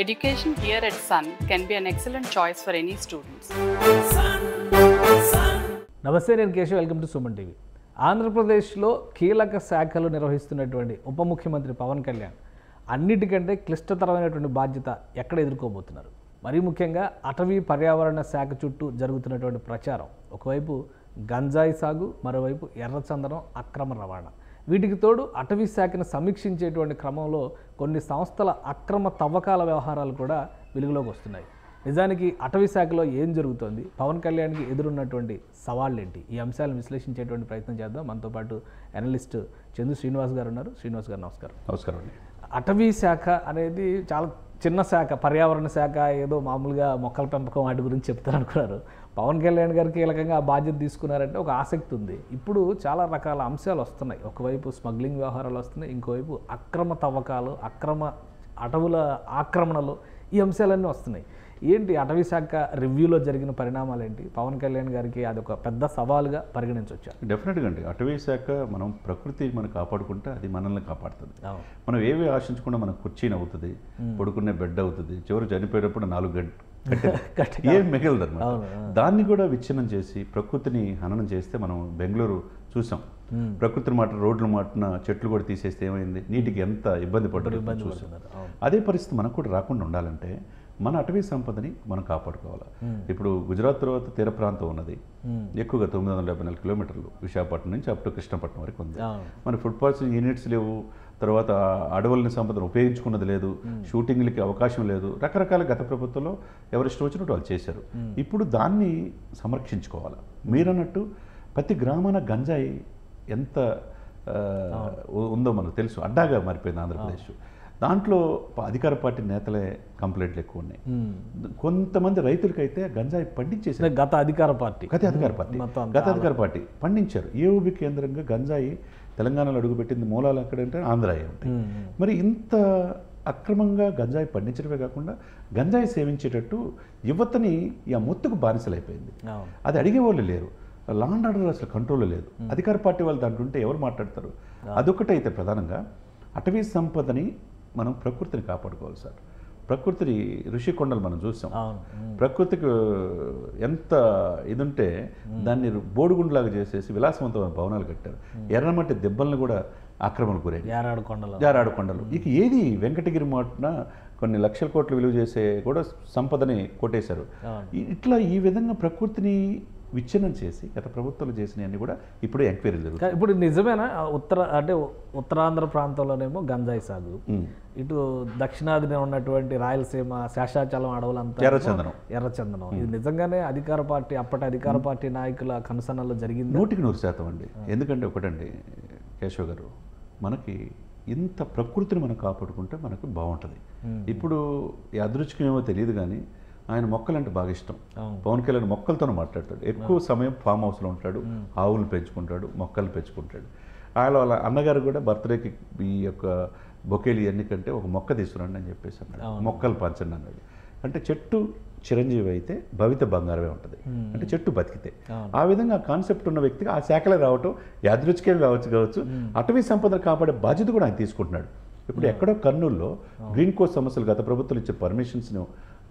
Education here at Sun can be an excellent choice for any students. నమస్తే, నేను Keshav. Welcome to Suman TV. ఆంధ్రప్రదేశ్లో కీలక శాఖలు నిర్వహిస్తున్నటువంటి ఉప ముఖ్యమంత్రి పవన్ కళ్యాణ్ అన్నిటికంటే క్లిష్టతరమైనటువంటి బాధ్యత ఎక్కడ ఎదుర్కోబోతున్నారు? మరీ ముఖ్యంగా అటవీ పర్యావరణ శాఖ చుట్టూ జరుగుతున్నటువంటి ప్రచారం, ఒకవైపు గంజాయి సాగు, మరోవైపు ఎర్రచందనం అక్రమ రవాణా. వీటికి తోడు అటవీ శాఖను సమీక్షించేటువంటి క్రమంలో కొన్ని సంస్థల అక్రమ తవ్వకాల వ్యవహారాలు కూడా వెలుగులోకి వస్తున్నాయి. నిజానికి అటవీ శాఖలో ఏం జరుగుతోంది, పవన్ కళ్యాణ్కి ఎదురున్నటువంటి సవాళ్ళు ఏంటి? ఈ అంశాలను విశ్లేషించేటువంటి ప్రయత్నం చేద్దాం. మనతో పాటు అనలిస్ట్ చందు శ్రీనివాస్ గారు ఉన్నారు. శ్రీనివాస్ గారు నమస్కారం. నమస్కారం అండి. అటవీ శాఖ అనేది చాలా చిన్న శాఖ, పర్యావరణ శాఖ ఏదో మామూలుగా మొక్కల పెంపకం వాటి గురించి చెప్తారనుకున్నారు. పవన్ కళ్యాణ్ గారు కీలకంగా ఆ బాధ్యత తీసుకున్నారంటే ఒక ఆసక్తి ఉంది. ఇప్పుడు చాలా రకాల అంశాలు వస్తున్నాయి. ఒకవైపు స్మగ్లింగ్ వ్యవహారాలు వస్తున్నాయి, ఇంకోవైపు అక్రమ తవ్వకాలు, అక్రమ అటవుల ఆక్రమణలు, ఈ అంశాలన్నీ వస్తున్నాయి. ఏంటి అటవీ శాఖ రివ్యూలో జరిగిన పరిణామాలు ఏంటి? పవన్ కళ్యాణ్ గారికి అదొక పెద్ద సవాలుగా పరిగణించవచ్చు. డెఫినెట్గా అండి. అటవీ శాఖ మనం ప్రకృతి మనం కాపాడుకుంటే అది మనల్ని కాపాడుతుంది. మనం ఏవి ఆశించకుండా మనకు కుర్చీని అవుతుంది, పడుకునే బెడ్ అవుతుంది, చివరి చనిపోయేటప్పుడు 4 ఏం మిగలదు అనమాట. దాన్ని కూడా విచ్ఛిన్నం చేసి ప్రకృతిని హననం చేస్తే మనం బెంగళూరు చూసాం. ప్రకృతిని మాట రోడ్ల మాటన చెట్లు కూడా తీసేస్తే ఏమైంది, నీటికి ఎంత ఇబ్బంది పడ్డారు చూసాం. అదే పరిస్థితి మనకు కూడా రాకుండా ఉండాలంటే మన అటవీ సంపదని మనం కాపాడుకోవాలి. ఇప్పుడు గుజరాత్ తర్వాత తీర ప్రాంతం ఉన్నది, ఎక్కువగా 974 కిలోమీటర్లు విశాఖపట్నం నుంచి అప్ టు కృష్ణపట్నం వరకు ఉంది. మన ఫుడ్ ప్రాసెసింగ్ యూనిట్స్ లేవు, తర్వాత అడవులని సంపదను ఉపయోగించుకున్నది లేదు, షూటింగ్లకి అవకాశం లేదు. రకరకాల గత ప్రభుత్వంలో ఎవరు ఇష్టం వచ్చినట్టు వాళ్ళు చేశారు. ఇప్పుడు దాన్ని సంరక్షించుకోవాలి. మీరన్నట్టు ప్రతి గ్రామాన గంజాయి ఎంత ఉందో మనకు తెలుసు. అడ్డాగా మారిపోయింది ఆంధ్రప్రదేశ్. దాంట్లో అధికార పార్టీ నేతలే కంప్లైంట్లు ఎక్కువ ఉన్నాయి. కొంతమంది రైతులకైతే గంజాయి పండించేసారు. గత అధికార పార్టీ పండించారు. ఏఓబి కేంద్రంగా గంజాయి తెలంగాణలో అడుగుపెట్టింది. మూలాలు ఎక్కడంటే ఆంధ్రాయే ఉంటాయి. మరి ఇంత అక్రమంగా గంజాయి పండించడమే కాకుండా గంజాయి సేవించేటట్టు యువతని ఆ మొత్తుకు బానిసలైపోయింది. అది అడిగేవాళ్ళు లేరు. లా అండ్ ఆర్డర్ అసలు కంట్రోల్ లేదు. అధికార పార్టీ వాళ్ళు దాంట్లో ఉంటే ఎవరు మాట్లాడతారు? అదొకటైతే ప్రధానంగా అటవీ సంపదని మనం ప్రకృతిని కాపాడుకోవాలి సార్. ప్రకృతిని ఋషికొండలు మనం చూసాం. ప్రకృతికి ఎంత ఇదుంటే దాన్ని బోడిగుండ్లాగా చేసేసి విలాసవంతమైన భవనాలు కట్టారు. ఎర్రమట్టి దెబ్బలను కూడా ఆక్రమణకు గురయ్యాయి. యారాడు కొండలు ఇక ఏది వెంకటగిరి మాటన కొన్ని లక్షల కోట్లు విలువ చేసే కూడా సంపదని కొట్టేశారు. ఇట్లా ఈ విధంగా ప్రకృతిని విచ్ఛిన్నం చేసి గత ప్రభుత్వాలు చేసినవన్నీ కూడా ఇప్పుడు ఎంక్వైరీలు జరుగుతాయి. ఇప్పుడు నిజమేనా ఉత్తరాంధ్ర ప్రాంతంలోనేమో గంజాయి సాగు, ఇటు దక్షిణాదిన ఉన్నటువంటి రాయలసీమ శేషాచలం అడవులంతా ఎర్రచందనం, ఇది నిజంగానే అప్పటి అధికార పార్టీ నాయకుల కనుసన్నలో జరిగింది? 100% అండి. ఎందుకంటే ఒకటండి కేశవ్ గారు, మనకి ఇంత ప్రకృతిని మనం కాపాడుకుంటే మనకు బాగుంటుంది. ఇప్పుడు ఈ అదృష్టమేమో తెలియదు కానీ ఆయన మొక్కలంటే బాగా ఇష్టం. పవన్ కళ్యాణ్ మొక్కలతోనే మాట్లాడతాడు. ఎక్కువ సమయం ఫామ్ హౌస్లో ఉంటాడు, ఆవులు పెంచుకుంటాడు, మొక్కలు పెంచుకుంటాడు. వాళ్ళ అన్నగారు కూడా బర్త్డేకి ఈ యొక్క బొకేలు ఇవన్నీ కంటే ఒక మొక్క తీసుకురండి అని చెప్పేసి అన్నాడు. మొక్కలు పంచండి అన్నాడు. అంటే చెట్టు చిరంజీవి అయితే భవిత బంగారమే ఉంటుంది. అంటే చెట్టు బతికితే ఆ విధంగా కాన్సెప్ట్ ఉన్న వ్యక్తిగా ఆ శాఖలో రావటం యాదృచ్ఛికం కావచ్చు. అటవీ సంపదను కాపాడే బాధ్యత కూడా ఆయన తీసుకుంటున్నాడు. ఇప్పుడు ఎక్కడో కర్నూలులో గ్రీన్ కోస్ట్ సమస్యలు గత ప్రభుత్వం ఇచ్చే పర్మిషన్స్ను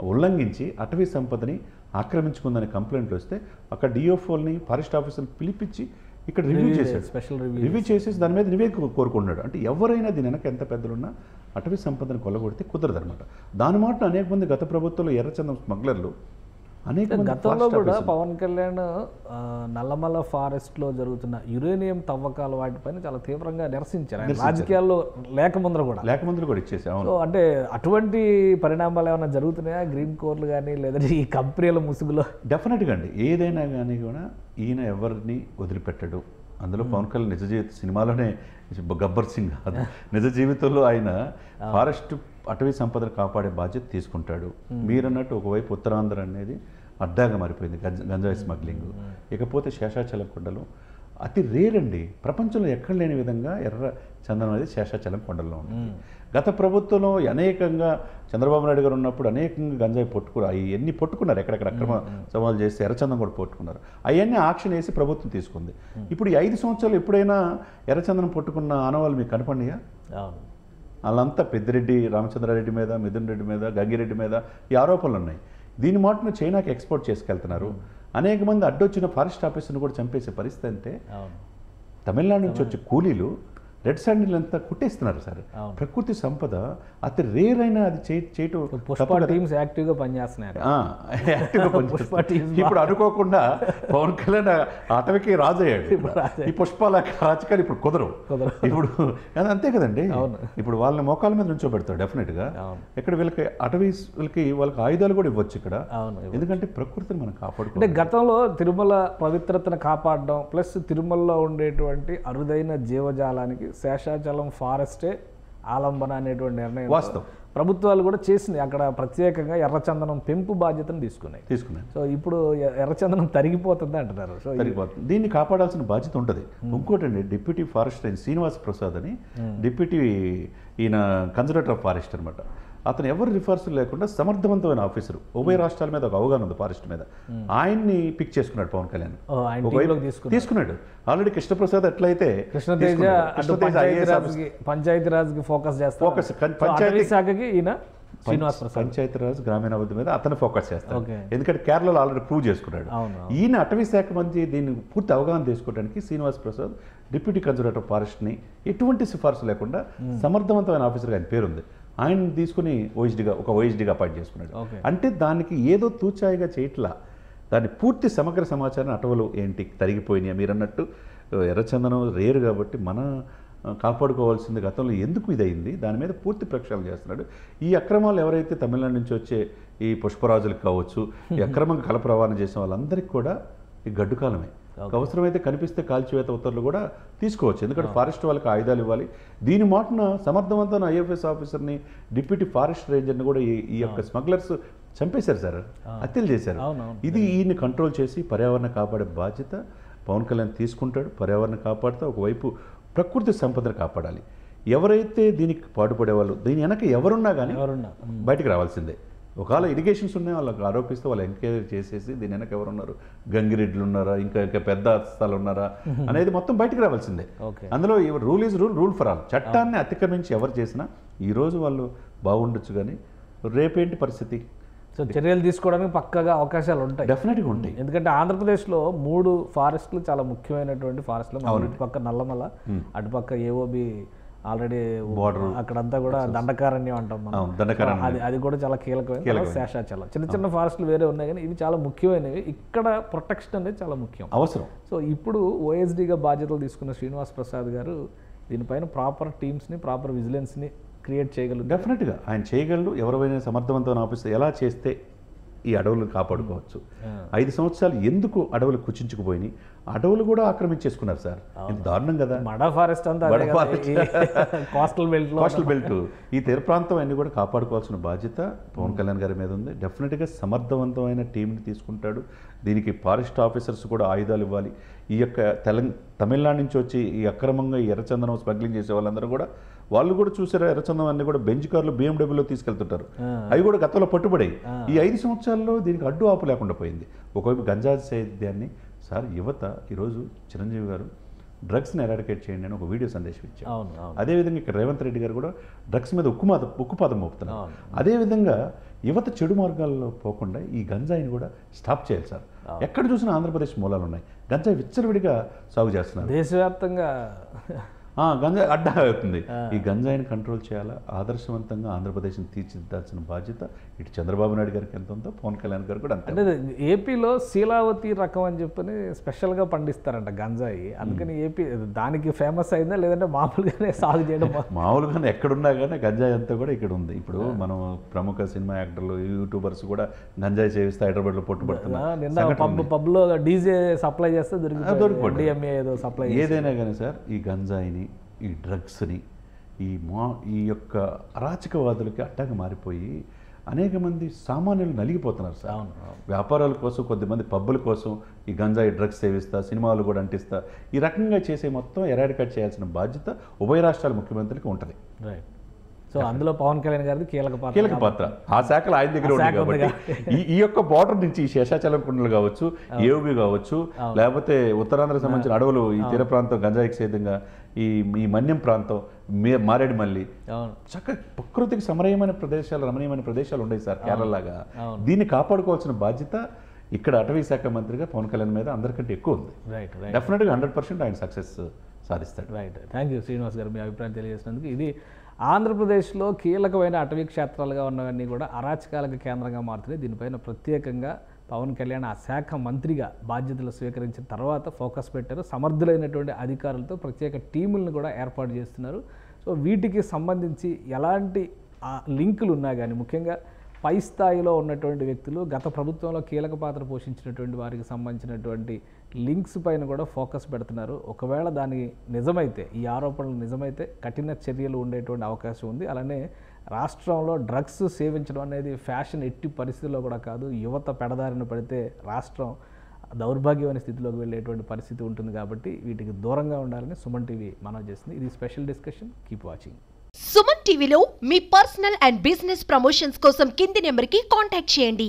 ఉల్లంఘించి అటవీ సంపదని ఆక్రమించుకుందనే కంప్లైంట్లు వస్తే అక్కడ డిఓఫోల్ని ఫారెస్ట్ ఆఫీసర్ని పిలిపించి ఇక్కడ రివ్యూ చేశాడు. రివ్యూ చేసేసి దాని మీద నివేదిక కోరుకున్నాడు. అంటే ఎవరైనా దీని వెనక ఎంత పెద్దలున్నా అటవీ సంపదను కొల్లగొడితే కుదరదు అనమాట. దాని మాట అనేక మంది గత ప్రభుత్వంలో ఎర్రచందనం స్మగ్లర్లు గతంలో కూడా పవన్ కళ్యాణ్ నల్లమల ఫారెస్ట్లో జరుగుతున్న యురేనియం తవ్వకాల వాటిపైన చాలా తీవ్రంగా నిరసించారు. రాజకీయాల్లో లేకముందర కూడా ఇచ్చేసారు. అంటే అటువంటి పరిణామాలు ఏమైనా జరుగుతున్నాయా గ్రీన్ కోర్లు కానీ, లేదంటే ఈ కంపెనీల ముసుగులో? డెఫినెట్గా అండి. ఏదైనా కానీ కూడా ఈయన ఎవరిని వదిలిపెట్టడు. అందులో పవన్ కళ్యాణ్ నిజ జీవిత సినిమాలోనే గబ్బర్ సింగ్ కాదు, నిజ జీవితంలో ఆయన ఫారెస్ట్ అటవీ సంపదను కాపాడే బాధ్యత తీసుకుంటాడు. మీరన్నట్టు ఒకవైపు ఉత్తరాంధ్ర అనేది అడ్డాగా మారిపోయింది గంజాయి స్మగ్లింగ్. ఇకపోతే శేషాచలం కొండలు అతి రేర్ అండి. ప్రపంచంలో ఎక్కడ లేని విధంగా ఎర్ర చందనం అనేది శేషాచలం కొండల్లో ఉంటుంది. గత ప్రభుత్వంలో అనేకంగా చంద్రబాబు నాయుడు గారు ఉన్నప్పుడు అనేకంగా గంజాయి పట్టుకున్నారు. అవన్నీ పట్టుకున్నారు, ఎక్కడెక్కడ అక్రమ సవాలు చేసి ఎర్రచందనం కూడా పట్టుకున్నారు. అవన్నీ ఆక్షన్ వేసి ప్రభుత్వం తీసుకుంది. ఇప్పుడు ఈ 5 సంవత్సరాలు ఎప్పుడైనా ఎర్రచందనం పట్టుకున్న ఆనవాళ్ళు మీకు కనపడినాయా? వాళ్ళంతా పెద్దిరెడ్డి రామచంద్రారెడ్డి మీద, మిథున్ రెడ్డి మీద, గంగిరెడ్డి మీద ఈ ఆరోపణలు ఉన్నాయి. దీని మాటను చైనాకి ఎక్స్పోర్ట్ చేసుకెళ్తున్నారు. అనేక మంది అడ్డొచ్చిన ఫారెస్ట్ ఆఫీసర్ని కూడా చంపేసే పరిస్థితి అంటే తమిళనాడు నుంచి వచ్చే కూలీలు రెడ్ శాండిల్ అంతా కుట్టేస్తున్నారు సార్. ప్రకృతి సంపద అతి రేర్ అయినా అది చేయటం. పుష్ప టీమ్స్ యాక్టివ్గా పనిచేస్తున్నారు. ఇప్పుడు అనుకోకుండా పవన్ కళ్యాణ్ అటవికి రాజు అయ్యాడు. ఈ పుష్పాల రాజకీయాలు ఇప్పుడు కుదరవు. ఇప్పుడు అంతే కదండి. ఇప్పుడు వాళ్ళని మోకాల మీద నుంచోబెడతారు డెఫినెట్గా. ఇక్కడ వీళ్ళకి వాళ్ళకి ఆయుధాలు కూడా ఇవ్వచ్చు ఇక్కడ. ఎందుకంటే ప్రకృతిని మనం కాపాడుకుంటే అంటే గతంలో తిరుమల పవిత్రతను కాపాడడం ప్లస్ తిరుమలలో ఉండేటువంటి అరుదైన జీవజాలానికి శేషాచలం ఫారెస్టే ఆలంబన అనేటువంటి నిర్ణయం వాస్తవం ప్రభుత్వాలు కూడా చేసినాయి. అక్కడ ప్రత్యేకంగా ఎర్రచందనం పెంపు బాధ్యతను తీసుకున్నాయి. సో ఇప్పుడు ఎర్రచందనం తరిగిపోతుంది అంటున్నారు. సో దీన్ని కాపాడాల్సిన బాధ్యత ఉంటుంది. ఇంకోటండి, deputy forest range Srinivas Prasad అని డిప్యూటీ ఈయన కన్జర్వేటర్ ఆఫ్ ఫారెస్ట్ అనమాట. అతను ఎవరు రిఫర్స్ లేకుండా సమర్థవంతమైన ఆఫీసరు. ఉభయ రాష్ట్రాల మీద ఒక అవగాహన ఉంది ఫారెస్ట్ మీద. ఆయన్ని పిక్ చేసుకున్నాడు పవన్ కళ్యాణ్. తీసుకున్నాడు ఆల్రెడీ. కృష్ణప్రసాద్ ఎట్లయితే పంచాయతీరాజ్ ఫోకస్ పంచాయతీరాజ్ గ్రామీణాభివృద్ధి మీద అతను ఫోకస్ చేస్తాడు. ఎందుకంటే కేరళలో ఆల్రెడీ ప్రూవ్ చేసుకున్నాడు. ఈయన అటవీ శాఖ మంత్రి దీన్ని పూర్తి అవగాహన తీసుకోవడానికి Srinivas Prasad deputy conservator of ఫారెస్ట్ని ఎటువంటి సిఫార్సు లేకుండా సమర్థవంతమైన ఆఫీసర్గా ఆయన పేరుంది. ఆయన తీసుకుని ఒక ఓఎస్డీగా అపాయింట్ చేసుకున్నాడు. అంటే దానికి ఏదో తూచాయిగా చేయట్లా, దాన్ని పూర్తి సమగ్ర సమాచారం అటవలు ఏంటి తరిగిపోయినాయి. మీరు అన్నట్టు ఎర్రచందనం రేరు కాబట్టి మన కాపాడుకోవాల్సింది గతంలో ఎందుకు ఇదయింది దాని మీద పూర్తి ప్రక్షాళన చేస్తున్నాడు. ఈ అక్రమాలు ఎవరైతే తమిళనాడు నుంచి వచ్చే ఈ పుష్పరాజులకు కావచ్చు, ఈ అక్రమంగా కలప రవాణా చేసిన వాళ్ళందరికీ కూడా ఈ గడ్డుకాలమే. అవసరమైతే కనిపిస్తే కాల్చివేత ఉత్తర్వులు కూడా తీసుకోవచ్చు. ఎందుకంటే ఫారెస్ట్ వాళ్ళకి ఆయుధాలు ఇవ్వాలి. దీని మాటన సమర్థవంతమైన ఐఎఫ్ఎస్ ఆఫీసర్ని, డిప్యూటీ ఫారెస్ట్ రేంజర్ని కూడా ఈ యొక్క స్మగ్లర్స్ చంపేశారు సార్, హత్యలు చేశారు. ఇది ఈయన్ని కంట్రోల్ చేసి పర్యావరణ కాపాడే బాధ్యత పవన్ కళ్యాణ్ తీసుకుంటాడు. పర్యావరణ కాపాడుతూ ఒకవైపు ప్రకృతి సంపదను కాపాడాలి. ఎవరైతే దీనికి పాటుపడేవాళ్ళు, దీని వెనక ఎవరున్నా కానీ బయటకు రావాల్సిందే. ఒకవేళ ఇరిగేషన్స్ ఉన్నాయి వాళ్ళకి ఆరోపిస్తే వాళ్ళు ఎంక్వైరీ చేసేసి దీని వెనక ఎవరున్నారు, గంగిరెడ్లు ఉన్నారా, ఇంకా పెద్ద అస్తాలు ఉన్నారా అనేది మొత్తం బయటకు రావాల్సిందే. అందులో rule is rule for all. చట్టాన్ని అతిక్రమించి ఎవరు చేసినా ఈరోజు వాళ్ళు బాగుండొచ్చు, కానీ రేపేంటి పరిస్థితి? సో చర్యలు తీసుకోవడానికి పక్కగా అవకాశాలు ఉంటాయి, డెఫినెట్గా ఉంటాయి. ఎందుకంటే ఆంధ్రప్రదేశ్లో 3 ఫారెస్ట్లు చాలా ముఖ్యమైనటువంటి ఫారెస్ట్లు. ఇటుపక్క నల్లమల, అటుపక్క ఏఓబి ఆల్రెడీ బోర్డర్, అక్కడంతా కూడా దండకారణ్యం అంటాం మనం. అది కూడా చాలా కీలకమైన. శేషాచలం చిన్న ఫారెస్ట్లు వేరే ఉన్నాయి, కానీ ఇవి చాలా ముఖ్యమైనవి. ఇక్కడ ప్రొటెక్షన్ అనేది చాలా ముఖ్యం, అవసరం. సో ఇప్పుడు ఓఎస్డీగా బాధ్యతలు తీసుకున్న శ్రీనివాస్ ప్రసాద్ గారు దీనిపైన ప్రాపర్ టీమ్స్ని, ప్రాపర్ విజిలెన్స్ని క్రియేట్ చేయగలరు. డెఫినెట్గా ఆయన చేయగలరు. ఎవరైనా సమర్థవంతమైన ఆఫీసర్ ఎలా చేస్తే ఈ అడవులను కాపాడుకోవచ్చు. 5 సంవత్సరాలు ఎందుకు అడవులు కుచించుకుపోయినాయి, అడవులు కూడా ఆక్రమించేసుకున్నారు సార్. ఇది దారుణం కదా. మడా ఫారెస్ట్ అంతా కోస్టల్ బెల్ట్ ఈ తీర ప్రాంతం అన్ని కూడా కాపాడుకోవాల్సిన బాధ్యత పవన్ కళ్యాణ్ గారి మీద ఉంది. డెఫినెట్గా సమర్థవంతమైన టీంని తీసుకుంటాడు. దీనికి ఫారెస్ట్ ఆఫీసర్స్ కూడా ఆయుధాలు ఇవ్వాలి. ఈ యొక్క తమిళనాడు నుంచి వచ్చి ఈ అక్రమంగా ఈ ఎర్రచందనం స్మగ్లింగ్ చేసే వాళ్ళందరూ కూడా వాళ్ళు కూడా చూసారా, ఎర్రచందనం అన్ని కూడా బెంచ్ కార్లు BMW తీసుకెళ్తుంటారు. అవి కూడా గతంలో పట్టుబడాయి. ఈ 5 సంవత్సరాల్లో దీనికి అడ్డు ఆపు లేకుండా పోయింది. ఒకవైపు గంజా సేద్యాన్ని సార్ యువత ఈరోజు చిరంజీవి గారు డ్రగ్స్ని ఎరాడికేట్ చేయండి అని ఒక వీడియో సందేశం ఇచ్చారు. అదేవిధంగా ఇక్కడ రేవంత్ రెడ్డి గారు కూడా డ్రగ్స్ మీద ఉక్కుపాదం మోపుతున్నారు. అదేవిధంగా యువత చెడు మార్గాల్లో పోకుండా ఈ గంజాయిని కూడా స్టాప్ చేయాలి సార్. ఎక్కడ చూసినా ఆంధ్రప్రదేశ్ మూలాలు ఉన్నాయి. గంజాయి విచ్చలవిడిగా సాగు చేస్తున్నారు దేశవ్యాప్తంగా. గంజాయి అడ్డా అవుతుంది. ఈ గంజాయిని కంట్రోల్ చేయాలా, ఆదర్శవంతంగా ఆంధ్రప్రదేశ్ని తీర్చిదిద్దాల్సిన బాధ్యత ఇటు చంద్రబాబు నాయుడు గారికి ఎంత ఉందో పవన్ కళ్యాణ్ గారు కూడా అంతే. అంటే ఏపీలో శీలావతి రకం అని చెప్పని స్పెషల్గా పండిస్తారంట గంజాయి. అందుకని ఏపీ దానికి ఫేమస్ అయిందా, లేదంటే మామూలుగానే సాగు చేయడం? మామూలుగానే ఎక్కడున్నా కానీ గంజాయి అంతా కూడా ఇక్కడ ఉంది. ఇప్పుడు మనం ప్రముఖ సినిమా యాక్టర్లు, యూట్యూబర్స్ కూడా గంజాయి సేవిస్తే హైదరాబాద్లో పట్టుబడుతున్నారు. నిన్న పబ్లో డీజే సప్లై చేస్తే దొరికిపోయింది. ఏదో సప్లై ఏదైనా కానీ సార్, ఈ గంజాయిని, ఈ డ్రగ్స్ని, ఈ యొక్క అరాచకవాదులకి అడ్డంగా మారిపోయి అనేక మంది సామాన్యులు నలిగిపోతున్నారు సార్. వ్యాపారాల కోసం, కొద్దిమంది పబ్బుల కోసం ఈ గంజాయి డ్రగ్స్ సేవిస్తా, సినిమాలు కూడా అంటిస్తా, ఈ రకంగా చేసే మొత్తం ఎరాడికేట్ చేయాల్సిన బాధ్యత ఉభయ రాష్ట్రాల ముఖ్యమంత్రికి ఉంటుంది. రైట్. సో అందులో పవన్ కళ్యాణ్ గారిది కీలక పాత్ర ఆ శాఖలో ఆయన దగ్గర ఉంది కాబట్టి ఈ యొక్క బార్డర్ నుంచి ఈ శేషాచలం కుండలు కావచ్చు, ఏఓబి కావచ్చు, లేకపోతే ఉత్తరాంధ్రకు సంబంధించిన అడవులు, ఈ తీర ప్రాంతం గంజాయికి సేదంగా ఈ మన్యం ప్రాంతం, మారేడుమల్లి, చక్కగా ప్రకృతికి రమణీయమైన ప్రదేశాలు ఉన్నాయి సార్ కేరళలాగా. దీన్ని కాపాడుకోవాల్సిన బాధ్యత ఇక్కడ అటవీ శాఖ మంత్రిగా పవన్ కళ్యాణ్ మీద అందరికంటే ఎక్కువ ఉంది. డెఫినెట్గా 100% ఆయన సక్సెస్ సాధిస్తాడు. Right. Thank you Srinivas garu, మీ అభిప్రాయం తెలియజేసినందుకు. ఇది ఆంధ్రప్రదేశ్లో కీలకమైన అటవీ క్షేత్రాలుగా ఉన్నవన్నీ కూడా అరాచకాలకు కేంద్రంగా మారుతున్నాయి. దీనిపైన ప్రత్యేకంగా పవన్ కళ్యాణ్ ఆ శాఖ మంత్రిగా బాధ్యతలు స్వీకరించిన తర్వాత ఫోకస్ పెట్టారు. సమర్థులైనటువంటి అధికారులతో ప్రత్యేక టీములను కూడా ఏర్పాటు చేస్తున్నారు. సో వీటికి సంబంధించి ఎలాంటి లింకులు ఉన్నా కానీ, ముఖ్యంగా పై స్థాయిలో ఉన్నటువంటి వ్యక్తులు, గత ప్రభుత్వంలో కీలక పాత్ర పోషించినటువంటి వారికి సంబంధించినటువంటి లింక్స్ పైన కూడా ఫోకస్ పెడుతున్నారు. ఒకవేళ దాని నిజమైతే, ఈ ఆరోపణలు నిజమైతే కఠిన చర్యలు ఉండేటువంటి అవకాశం ఉంది. అలానే రాష్ట్రంలో డ్రగ్స్ సేవించడం అనేది ఫ్యాషన్ ఎట్టి పరిస్థితుల్లో కూడా కాదు. యువత పెడదారిన పడితే రాష్ట్రం దౌర్భాగ్యమైన స్థితిలోకి వెళ్ళేటువంటి పరిస్థితి ఉంటుంది. కాబట్టి వీటికి దూరంగా ఉండాలని సుమన్ టీవీ మనవి చేస్తుంది. ఇది special discussion. Keep watching. Suman టీవీలో మీ పర్సనల్ అండ్ బిజినెస్ ప్రమోషన్స్ కోసం కింది నెంబర్కి కాంటాక్ట్ చేయండి.